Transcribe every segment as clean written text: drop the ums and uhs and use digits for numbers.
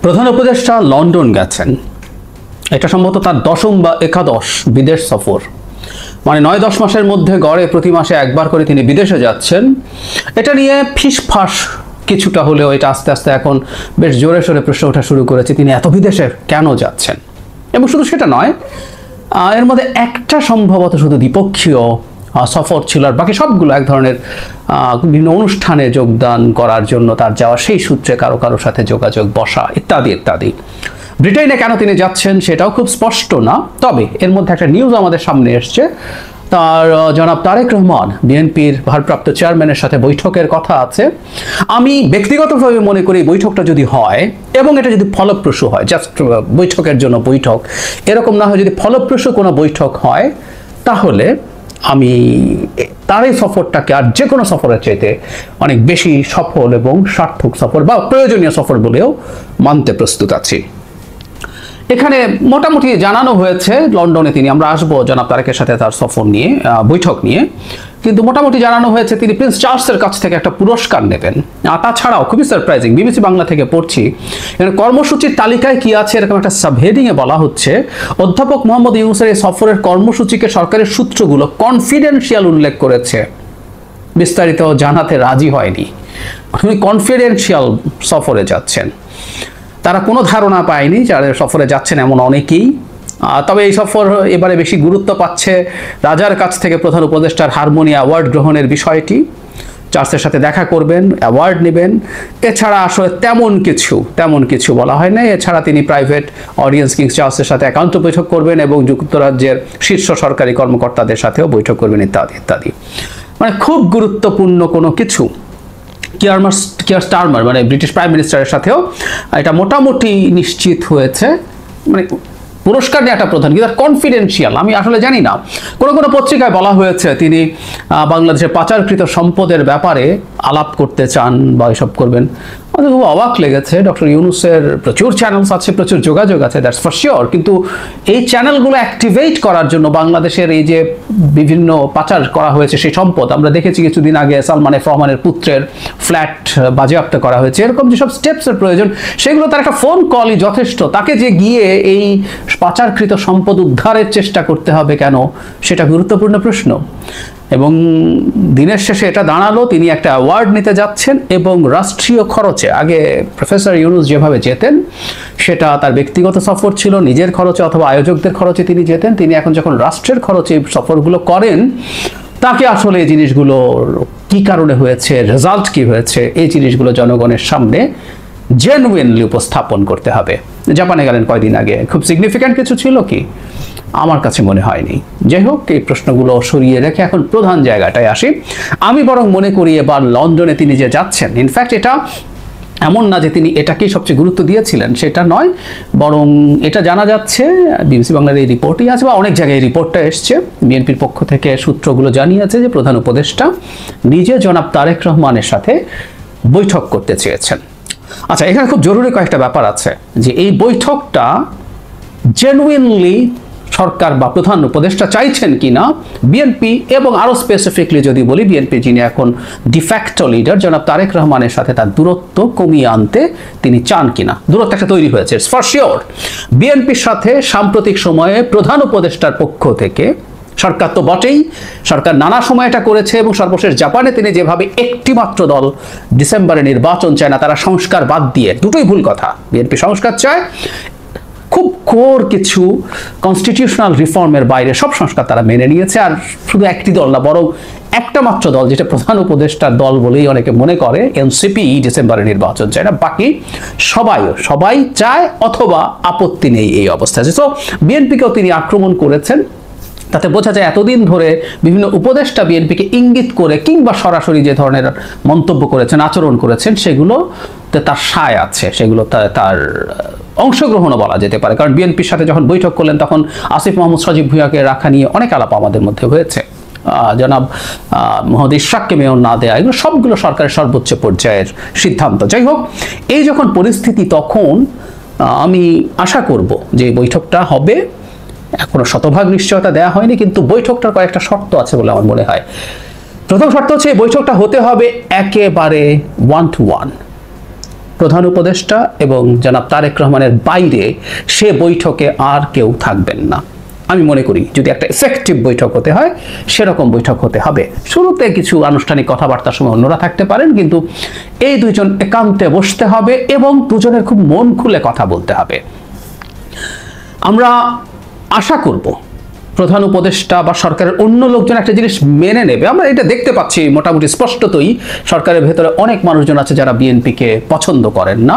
প্রধান উপদেষ্টা লন্ডন গেছেন। এটা সম্ভবত তার দশম বা একাদশ বিদেশ সফর। মানে 9-10 মাসের মধ্যে গড়ে প্রতি মাসে একবার করে তিনি বিদেশে যাচ্ছেন। এটা নিয়ে ফিসফাস কিছুটা হলেও এটা আস্তে আস্তে এখন বেশ জোরে সোরে প্রশ্ন ওঠা শুরু করেছে, তিনি এত বিদেশে কেন যাচ্ছেন। এবং শুধু সেটা নয়, এর মধ্যে একটা সম্ভবত শুধু দ্বিপক্ষীয় সফর ছিল, আর বাকি সবগুলো এক ধরনের বিভিন্ন অনুষ্ঠানে যোগদান করার জন্য তার যাওয়া, সেই সূত্রে কারো কারো সাথে যোগাযোগ বসা ইত্যাদি ইত্যাদি। ব্রিটেনে কেন তিনি যাচ্ছেন সেটাও খুব স্পষ্ট না, তবে এর মধ্যে একটা নিউজ আমাদের সামনে এসছে। তার জনাব তারেক রহমান বিএনপির ভারপ্রাপ্ত চেয়ারম্যানের সাথে বৈঠকের কথা আছে। আমি ব্যক্তিগতভাবে মনে করি বৈঠকটা যদি হয় এবং এটা যদি ফলপ্রসূ হয়, জাস্ট বৈঠকের জন্য বৈঠক এরকম না হয়, যদি ফলপ্রসূ কোনো বৈঠক হয় তাহলে আমি তার এই সফরটাকে আর যে কোনো সফরের চাইতে অনেক বেশি সফল এবং সার্থক সফর বা প্রয়োজনীয় সফর বলেও মানতে প্রস্তুত আছি। এখানে মোটামুটি জানানো হয়েছে লন্ডনে তিনি, আমরা আসবো জনাব তারেকের সাথে তার সফর নিয়ে, বৈঠক নিয়ে, কিন্তু মোটামুটি জানানো হয়েছে তিনি প্রিন্স চার্লসের কাছ থেকে একটা পুরস্কার নেবেন। তাছাড়াও খুবই সারপ্রাইজিং, বিবিসি বাংলা থেকে পড়ছি, এখানে কর্মসূচির তালিকায় কি আছে এরকম একটা সাবহেডিংয়ে বলা হচ্ছে, অধ্যাপক মোহাম্মদ ইউনূসের এই সফরের কর্মসূচিকে সরকারের সূত্রগুলো কনফিডেন্সিয়াল উল্লেখ করেছে, বিস্তারিত জানাতে রাজি হয়নি। উনি কনফিডেন্সিয়াল সফরে যাচ্ছেন, তারা কোনো ধারণা পায়নি যারা সফরে যাচ্ছেন এমন অনেকেই। তবে এই সফর এবারে বেশি গুরুত্ব পাচ্ছে রাজার কাছ থেকে প্রধান উপদেষ্টার হারমোনি অ্যাওয়ার্ড গ্রহণের বিষয়টি। চার্লসের সাথে দেখা করবেন, অ্যাওয়ার্ড নেবেন, এছাড়া আসলে তেমন কিছু বলা হয় না। এছাড়া তিনি প্রাইভেট অডিয়েন্স কিংস চার্লসের সাথে একান্ত বৈঠক করবেন এবং যুক্তরাজ্যের শীর্ষ সরকারি কর্মকর্তাদের সাথেও বৈঠক করবেন ইত্যাদি ইত্যাদি। মানে খুব গুরুত্বপূর্ণ কোনো কিছু। কিয়ার স্টারমার মানে ব্রিটিশ প্রাইম মিনিস্টারের সাথেও এটা মোটামুটি নিশ্চিত হয়েছে। মানে পুরস্কার নেওয়াটা প্রধান, কিন্তু কনফিডেন্সিয়াল। আমি আসলে জানি না, কোনো পত্রিকায় বলা হয়েছে তিনি বাংলাদেশের পাচারকৃত সম্পদের ব্যাপারে আলাপ করতে চান বা এসব করবেন। আমাদের খুব অবাক লেগেছে। ডক্টর ইউনূসের প্রচুর চ্যানেলস আছে, প্রচুর যোগাযোগ আছে, দ্যাটস ফর শিওর, কিন্তু এই চ্যানেলগুলো অ্যাক্টিভেট করার জন্য বাংলাদেশের এই যে বিভিন্ন পাচার করা হয়েছে সেই সম্পদ, আমরা দেখেছি কিছুদিন আগে সালমান এফ রহমানের পুত্রের ফ্ল্যাট বাজেয়াপ্ত করা হয়েছে, এরকম যেসব স্টেপসের প্রয়োজন সেগুলো তার একটা ফোন কলই যথেষ্ট। তাকে যে গিয়ে এই পাচারকৃত সম্পদ উদ্ধারের চেষ্টা করতে হবে কেন, সেটা গুরুত্বপূর্ণ প্রশ্ন। এবং দিনের শেষে এটা দাঁড়ালো তিনি একটা অ্যাওয়ার্ড নিতে যাচ্ছেন এবং রাষ্ট্রীয় খরচে, আগে প্রফেসর ইউনূস যেভাবে যেতেন সেটা তার ব্যক্তিগত সফর ছিল, নিজের খরচে অথবা আয়োজকদের খরচে তিনি যেতেন। তিনি এখন যখন রাষ্ট্রের খরচে সফরগুলো করেন, তাকে আসলে এই জিনিসগুলো কি কারণে হয়েছে, রেজাল্ট কি হয়েছে, এই জিনিসগুলো জনগণের সামনে জেনুইনলি উপস্থাপন করতে হবে। জাপানে গেলেন কয়দিন আগে, খুব সিগনিফিক্যান্ট কিছু ছিল কি? আমার কাছে মনে হয়নি। যাই হোক, এই প্রশ্নগুলো সরিয়ে রেখে এখন প্রধান জায়গাটায় আসি। আমি বরং মনে করি এবার লন্ডনে তিনি যে যাচ্ছেন, ইনফ্যাক্ট এটা এমন না যে তিনি এটাকেই সবচেয়ে গুরুত্ব দিয়েছিলেন, সেটা নয়, বরং এটা জানা যাচ্ছে, বিবিসি বাংলার এই রিপোর্টই আছে বা অনেক জায়গায় এই রিপোর্টটা এসছে, বিএনপির পক্ষ থেকে সূত্রগুলো জানিয়েছে যে প্রধান উপদেষ্টা নিজে জনাব তারেক রহমানের সাথে বৈঠক করতে চেয়েছেন। আচ্ছা, এখানে খুব জরুরি কয়েকটা ব্যাপার আছে, যে এই বৈঠকটা জেনুইনলি সরকার বা প্রধান উপদেষ্টা চাইছেন কিনা, বিএনপি এবং আরো স্পেসিফিকলি যদি বলি বিএনপি যিনি এখন ডিফ্যাক্টো লিডার জনাব তারেক রহমানের সাথে তার দূরত্ব কমিয়ে আনতে তিনি চান কিনা। দূরত্ব একটা তৈরি হয়েছে ফর শিওর। বিএনপির সাথে সাম্প্রতিক সময়ে প্রধান উপদেষ্টার পক্ষ থেকে, সরকার তো বটেই, সরকার নানা সময় এটা করেছে এবং সর্বশেষ জাপানে তিনি যেভাবে একটি মাত্র দল ডিসেম্বরে নির্বাচন চায় না, তারা সংস্কার বাদ দিয়ে, দুটোই ভুল কথা, বিএনপি সংস্কার চায়, খুব কোর কিছু কনস্টিটিউশনাল রিফর্মের বাইরে সব সংস্কার তারা মেনে নিয়েছে। আর শুধু একটি দল না, বরং একটা মাত্র দল, যেটা প্রধান উপদেষ্টার দল বলেই অনেকে মনে করে, এনসিপি ডিসেম্বরে নির্বাচন চায় না, বাকি সবাই চায় অথবা আপত্তি নেই এই অবস্থা আছে। সো বিএনপিকেও তিনি আক্রমণ করেছেন। তাতে বোঝা যায় এতদিন ধরে বিভিন্ন উপদেষ্টা বিএনপিকে ইঙ্গিত করে কিংবা সরাসরি যে ধরনের মন্তব্য করেছেন, আচরণ করেছেন, সেগুলোতে তার সায় আছে, সেগুলো তার অংশগ্রহণও বলা যেতে পারে। কারণ বিএনপির সাথে যখন বৈঠক করলেন তখন আসিফ মাহমুদ সজীব ভুঁইয়াকে রাখা নিয়ে অনেক আলাপ আমাদের মধ্যে হয়েছে, জনাব মোহাম্মদ ইশরাককে মেয়র না দেয়া, এগুলো সবগুলো সরকারের সর্বোচ্চ পর্যায়ের সিদ্ধান্ত। যাই হোক, এই যখন পরিস্থিতি, তখন আমি আশা করব যে বৈঠকটা হবে। এখনো শতভাগ নিশ্চয়তা দেওয়া হয়নি, কিন্তু বৈঠকটার কয়েকটা শর্ত আছে বলে আমার মনে হয়। প্রথম শর্ত হচ্ছে এই বৈঠকটা হতে হবে একেবারে 1-to-1, প্রধান উপদেষ্টা এবং জনাব তারেক রহমানের বাইরে সে বৈঠকে আর কেউ থাকবেন না। আমি মনে করি যদি একটা এফেক্টিভ বৈঠক হতে হয় সেরকম বৈঠক হতে হবে। শুরুতে কিছু আনুষ্ঠানিক কথাবার্তার সময় অন্যরা থাকতে পারেন, কিন্তু এই দুইজন একান্তে বসতে হবে এবং দুজনের খুব মন খুলে কথা বলতে হবে। আমরা আশা করব প্রধান উপদেষ্টা বা সরকারের অন্য লোকজন একটা জিনিস মেনে নেবে। আমরা এটা দেখতে পাচ্ছি মোটামুটি স্পষ্টতই সরকারের ভেতরে অনেক মানুষজন আছে যারা বিএনপিকে পছন্দ করেন না।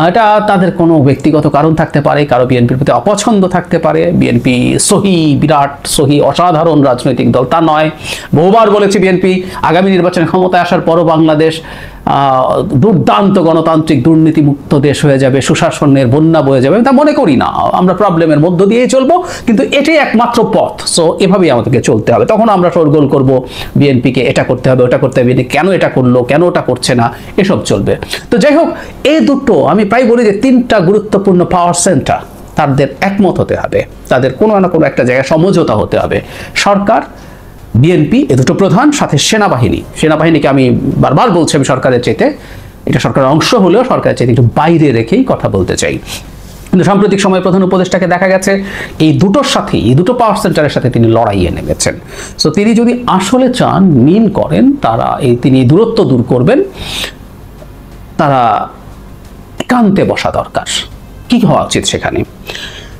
এটা তাদের কোনো ব্যক্তিগত কারণ থাকতে পারে, কারো বিএনপির প্রতি অপছন্দ থাকতে পারে। বিএনপি সহি, বিরাট সহি, অসাধারণ রাজনৈতিক দল তা নয়। বহুবার বলেছি বিএনপি আগামী নির্বাচনে ক্ষমতায় আসার পরও বাংলাদেশ দুর্দান্ত গণতান্ত্রিক দুর্নীতিমুক্ত দেশ হয়ে যাবে, সুশাসনের বন্যা বয়ে যাবে। তা মনে করি না। আমরা প্রবলেমের মধ্য দিয়েই চলবো, কিন্তু এটাই একমাত্র পথ। সো এভাবেই আমাদেরকে চলতে হবে। তখন আমরা শোরগোল করব, বিএনপিকে এটা করতে হবে, ওটা করতে হবে, কেন এটা করলো, কেন ওটা করছে না, এসব চলবে। তো যাই হোক, এই দুটো আমি প্রায় বলি যে তিনটা গুরুত্বপূর্ণ পাওয়ার সেন্টার, তাদের একমত হতে হবে, তাদের কোনো না কোনো একটা জায়গায় সমঝোতা হতে হবে। সরকার, বিএনপি, এ দুটো প্রধান, সাথে সেনাবাহিনীকে আমি বারবার বলছি আমি সরকারের চাইতে, এটা সরকারের অংশ হলেও সরকারের চাইতে একটু বাইরে রেখেই কথা বলতে চাই। কিন্তু সাম্প্রতিক সময়ে প্রধান উপদেষ্টাকে দেখা গেছে এই দুটোর সাথে, এই দুটো পাওয়ার সেন্টারের সাথে তিনি লড়াইয়ে নেমেছেন। সো তিনি যদি আসলে চান, মিন করেন, তিনি দূরত্ব দূর করবেন, তারা একান্তে বসা দরকার। কি হওয়া উচিত সেখানে?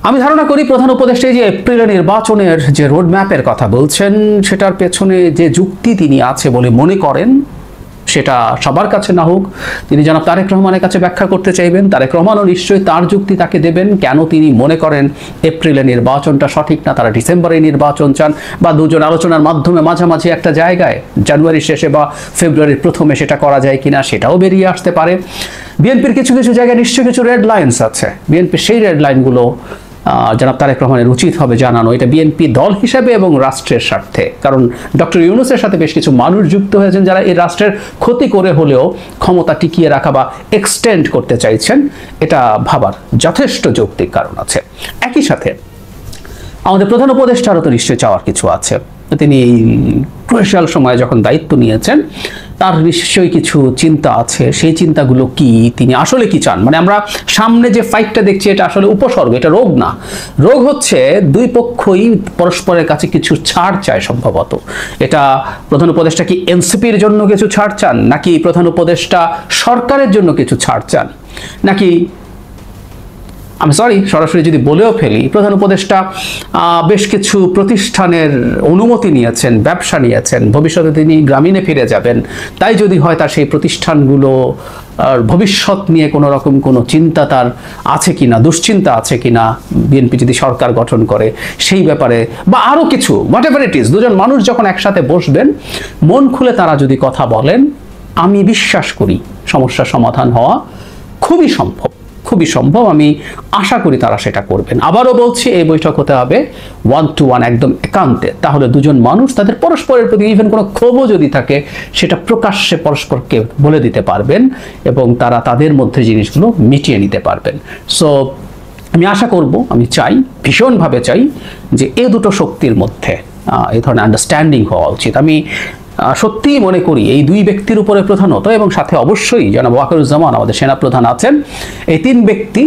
আমি ধারণা করি প্রধান উপদেষ্টা যে এপ্রিলের নির্বাচনের যে রোডম্যাপের কথা বলছেন, সেটার পেছনে যে যুক্তি তিনি আছে বলে মনে করেন, সেটা সবার কাছে না হোক, তিনি জনাব তারেক রহমানের কাছে ব্যাখ্যা করতে চাইবেন। তারেক রহমানও নিশ্চয়ই তার যুক্তি তাকে দেবেন, কেন তিনি মনে করেন এপ্রিলের নির্বাচনটা সঠিক না, তারা ডিসেম্বরে নির্বাচন চান, বা দুজন আলোচনার মাধ্যমে মাঝামাঝি একটা জায়গায় জানুয়ারির শেষে বা ফেব্রুয়ারির প্রথমে সেটা করা যায় কিনা, সেটাও বেরিয়ে আসতে পারে। বিএনপির কিছু কিছু জায়গায় নিশ্চয়ই কিছু রেড লাইন্স আছে। বিএনপির সেই রেড লাইনগুলো জনাব তারেক রহমানের উচিত হবে জানানো, এটা বিএনপি দল হিসাবে এবং রাষ্ট্রের স্বার্থে। কারণ ডক্টর ইউনূসের সাথে বেশ কিছু মানুষ যুক্ত হয়েছেন যারা এই রাষ্ট্রের ক্ষতি করে হলেও ক্ষমতা টিকিয়ে রাখা বা এক্সটেন্ড করতে চাইছেন। এটা ভাবার যথেষ্ট যৌক্তিক কারণ আছে। একই সাথে আমাদের প্রধান উপদেষ্টারও তো নিশ্চয়ই চাওয়ার কিছু আছে। তিনি এই ক্রুশিয়াল সময়ে যখন দায়িত্ব নিয়েছেন, তার নিশ্চয়ই কিছু চিন্তা আছে। সেই চিন্তাগুলো কি, তিনি আসলে কি চান? মানে আমরা সামনে যে ফাইটটা দেখছি, এটা আসলে উপসর্গ, এটা রোগ না। রোগ হচ্ছে দুই পক্ষই পরস্পরের কাছে কিছু ছাড় চায় সম্ভবত। এটা প্রধান উপদেষ্টা কি এনসিপির জন্য কিছু ছাড় চান, নাকি প্রধান উপদেষ্টা সরকারের জন্য কিছু ছাড় চান, নাকি আমি সরাসরি যদি বলেও ফেলি, প্রধান উপদেষ্টা বেশ কিছু প্রতিষ্ঠানের অনুমতি নিয়েছেন, ব্যবসা নিয়েছেন, ভবিষ্যতে তিনি গ্রামীণে ফিরে যাবেন। তাই যদি হয় তার সেই প্রতিষ্ঠানগুলো ভবিষ্যৎ নিয়ে কোনো রকম কোনো চিন্তা তার আছে কিনা, দুশ্চিন্তা আছে কিনা, বিএনপি যদি সরকার গঠন করে সেই ব্যাপারে, বা আরও কিছু, হোয়াট এভার ইট ইজ। দুজন মানুষ যখন একসাথে বসবেন, মন খুলে তারা যদি কথা বলেন, আমি বিশ্বাস করি সমস্যার সমাধান হওয়া খুবই সম্ভব। আমি আশা করি তারা সেটা করবেন। আবারও বলছি, এই বৈঠক হতে হবে 1-to-1, একদম একান্তে। তাহলে দুজন মানুষ তাদের পরস্পরের প্রতি ইভেন কোনো ক্ষোভও যদি থাকে, সেটা প্রকাশ্যে পরস্পরকে বলে দিতে পারবেন এবং তারা তাদের মধ্যে জিনিসগুলো মিটিয়ে নিতে পারবেন। সো আমি আশা করব, আমি চাই, ভীষণভাবে চাই যে এই দুটো শক্তির মধ্যে এই ধরনের আন্ডারস্ট্যান্ডিং হওয়া উচিত। আমি সত্যিই মনে করি এই দুই ব্যক্তির উপরে প্রধানত, এবং সাথে অবশ্যই জনাব ওয়াকারুজ্জামান আমাদের সেনাপ্রধান আছেন, এই তিন ব্যক্তি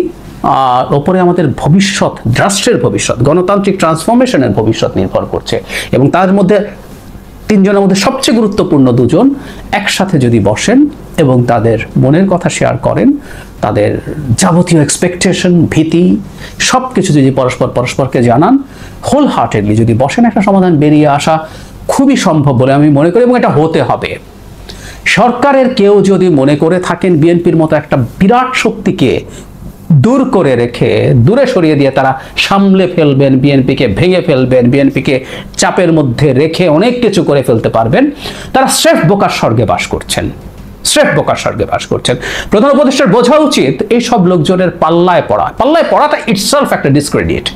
ওপরে আমাদের ভবিষ্যৎ, রাষ্ট্রের ভবিষ্যৎ, গণতান্ত্রিক ট্রান্সফরমেশনের ভবিষ্যৎ নির্ভর করছে। এবং তার মধ্যে তিনজনের মধ্যে সবচেয়ে গুরুত্বপূর্ণ দুজন একসাথে যদি বসেন এবং তাদের মনের কথা শেয়ার করেন, তাদের যাবতীয় এক্সপেকটেশন, ভীতি সব কিছু যদি পরস্পরকে জানান, হোল হার্টেডলি যদি বসেন, একটা সমাধান বেরিয়ে আসা খুবই সম্ভব বলে আমি মনে করি, এবং এটা হতে হবে। সরকারের কেউ যদি মনে করে থাকেন বিএনপির মতো একটা বিরাট শক্তিকে দূর করে রেখে, দূরে সরিয়ে দিয়ে তারা সামলে ফেলবেন, বিএনপিকে ভেঙে ফেলবেন, বিএনপিকে চাপের মধ্যে রেখে অনেক কিছু করে ফেলতে পারবেন, তারা স্রেফ বোকার স্বর্গে বাস করছেন। প্রধান উপদেষ্টার বোঝা উচিত এই সব লোকজনের পাল্লায় পড়াটা ইটসেলফ একটা ডিসক্রেডিট,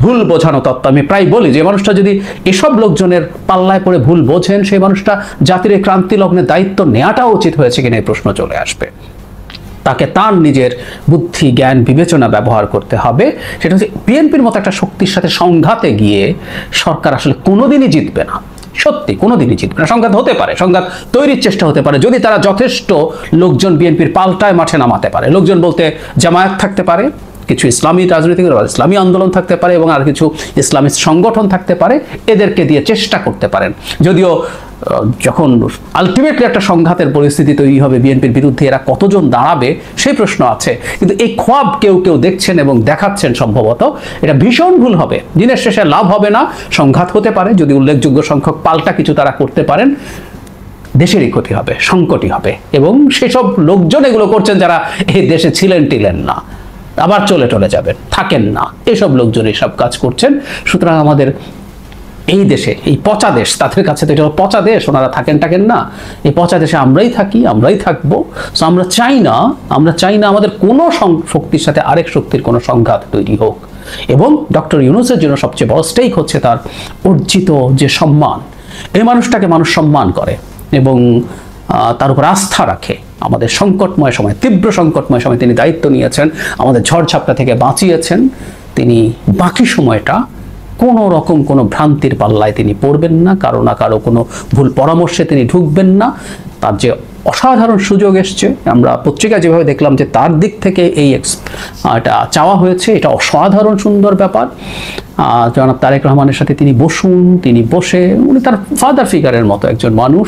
ভুল বোঝানো তত্ত্ব। আমি প্রায় বলি যে মানুষটা যদি এসব লোকজনের পাল্লায় পড়ে ভুল বোঝেন, সেই মানুষটা জাতির ক্রান্তি লগ্নে দায়িত্ব নেওয়াটা উচিত হয়েছে কিনা এই প্রশ্ন চলে আসবে। তাকে তার নিজের বুদ্ধি, জ্ঞান, বিবেচনা ব্যবহার করতে হবে। সেটা হচ্ছে বিএনপির মতো একটা শক্তির সাথে সংঘাতে গিয়ে সরকার আসলে কোনোদিনই জিতবে না। সত্যি কোনোদিনই জিতবে না। সংঘাত হতে পারে, সংঘাত তৈরির চেষ্টা হতে পারে যদি তারা যথেষ্ট লোকজন বিএনপির পাল্টায় মাঠে নামাতে পারে। লোকজন বলতে জামায়াত থাকতে পারে, কিছু ইসলামী রাজনৈতিক ইসলামী আন্দোলন থাকতে পারে এবং আর কিছু ইসলামিক সংগঠন থাকতে পারে, এদেরকে দিয়ে চেষ্টা করতে পারেন। যদিও যখন আলটিমেটলি একটা সংঘাতের পরিস্থিতি তৈরি হবে, বিএনপির বিরুদ্ধে এরা কতজন দাঁড়াবে সেই প্রশ্ন আছে। কিন্তু এই খোয়াব কেউ কেউ দেখছেন এবং দেখাচ্ছেন, সম্ভবত এটা ভীষণ ভুল হবে। দিনের শেষে লাভ হবে না, সংঘাত হতে পারে, যদি উল্লেখযোগ্য সংখ্যক পাল্টা কিছু তারা করতে পারেন, দেশেরই ক্ষতি হবে, সংকটই হবে। এবং সেসব লোকজন এগুলো করছেন যারা এই দেশে টিলেন না, আবার চলে যাবেন, থাকেন না, এসব লোকজন এসব কাজ করছেন। সুতরাং আমাদের এই দেশে, এই পচা দেশ, তাদের কাছে তো এটা পচা দেশ, ওনারা থাকেন না, এই পচা দেশে আমরাই থাকি, আমরাই থাকবো। সো আমরা চাই না আমাদের কোনো শক্তির সাথে আরেক শক্তির কোনো সংঘাত তৈরি হোক। এবং ডক্টর ইউনূসের জন্য সবচেয়ে বড় স্টেক হচ্ছে তার অর্জিত যে সম্মান। এই মানুষটাকে মানুষ সম্মান করে এবং তার উপর আস্থা রাখে। আমাদের সংকটময় সময়, তীব্র সংকটময় সময় তিনি দায়িত্ব নিয়েছেন, আমাদের ঝড়ঝাপটা থেকে বাঁচিয়েছেন। তিনি বাকি সময়টা কোনো রকম কোনো ভ্রান্তির পাল্লায় তিনি পড়বেন না, কারো কোনো ভুল পরামর্শে তিনি ঢুকবেন না। তার যে অসাধারণ সুযোগ এসছে, আমরা পত্রিকায় যেভাবে দেখলাম যে তার দিক থেকে এটা চাওয়া হয়েছে, এটা অসাধারণ সুন্দর ব্যাপার। জনাব তারেক রহমানের সাথে তিনি বসে, উনি তার ফাদার ফিগারের মতো একজন মানুষ।